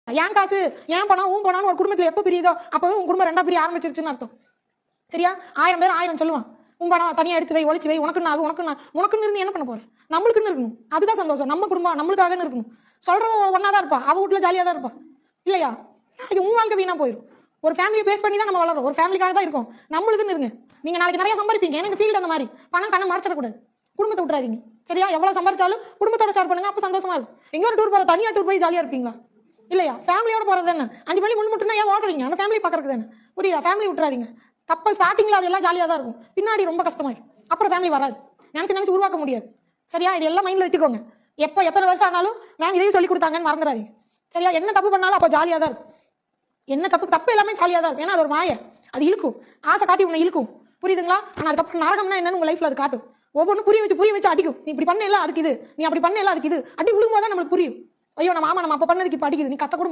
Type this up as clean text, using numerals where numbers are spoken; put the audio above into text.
ஏன் காசு ஏன் பணம் ஊன் பணம்னு ஒரு குடும்பத்துல எப்போ பிரியுதோ அப்பவே உன் குடும்பம் ரெண்டா பிரிய ஆரம்பிச்சிருச்சுன்னு அர்த்தம். சரியா? 1000 பேர் 1000 சொல்லுவான். உன் பணம் தனியா எடுத்து வை, ஒழிச்சு வை, உனக்குன்னு ஆகும், உனக்குன்னு இருந்து என்ன பண்ண போறேன்? நம்மளுக்குன்னு இருக்கணும். அதுதான் சந்தோஷம். நம்ம குடும்பம் நம்மளுக்காக இருக்கணும். சொல்றவன் ஒன்னாதான் இருப்பா, அவ வீட்டுல ஜாலியா தான் இருப்பா இல்லையா? நாளைக்கு உன் வாழ்க்கை வீணா போயிடும். ஒரு ஃபேமிலியை பேஸ் பண்ணி தான் நம்ம வளரும். ஒரு ஃபேமிலிக்காக தான் இருக்கும். நம்மளுக்குன்னு இருங்க. நீங்க நாளைக்கு நிறைய சம்பாதிப்பீங்க. எனக்கு ஃபீல்டு அந்த மாதிரி பணம் கண்ணை மறைச்சிடக்கூடாது. குடும்பத்தை விட்டுறாதீங்க. சரியா? எவ்வளவு சம்பாதிச்சாலும் குடும்பத்தோட ஷேர் பண்ணுங்க. அப்ப சந்தோஷமா இருக்கும். எங்க ஒரு டூர் போற தனியா டூர் போய் ஜாலியா இருப்பீங்களா? இல்லையா? ஃபேமிலியோட போறது என்ன? 5 மணி முன்முட்டுனா ஏன் ஓடுறீங்க? அந்த ஃபேமிலி பாக்குறது தானே. புரியுதா? ஃபேமிலி விட்டுறாதீங்க. கப்பல் ஸ்டார்டிங்ல அதெல்லாம் ஜாலியா தான் இருக்கும். பின்னாடி ரொம்ப கஷ்டமாயிடும். அப்புறம் ஃபேமிலி வராது. நினைச்சு உருவாக்க முடியாது. சரியா? இது எல்லாம் மைண்ட்ல வச்சுக்கோங்க. எப்போ எத்தனை வருஷம் ஆனாலும் மேம் இதையும் சொல்லி கொடுத்தாங்கன்னு மறந்துடாதீங்க. சரியா? என்ன தப்பு பண்ணாலும் அப்போ ஜாலியா தான் இருக்கும். என்ன தப்பு எல்லாமே ஜாலியா தான் இருக்கும். ஏன்னா அது ஒரு மாய, அது இழுக்கும். ஆசை காட்டி உன்னை இழுக்கும். புரியுதுங்களா? ஆனா அதுக்கப்புறம் நரகம்னா என்னன்னு உங்க லைஃப்ல அது காட்டும். ஒவ்வொன்றும் புரிய வச்சு அடிக்கும். நீ இப்படி பண்ணல அதுக்கு இது, நீ அப்படி பண்ணல அதுக்கு இது அடி விழும்போது தான் நம்மளுக்கு புரியும். ஐயோ நம்ம அப்ப பண்ணதுக்கு இப்ப அடிக்குது. நீ கத்த கூட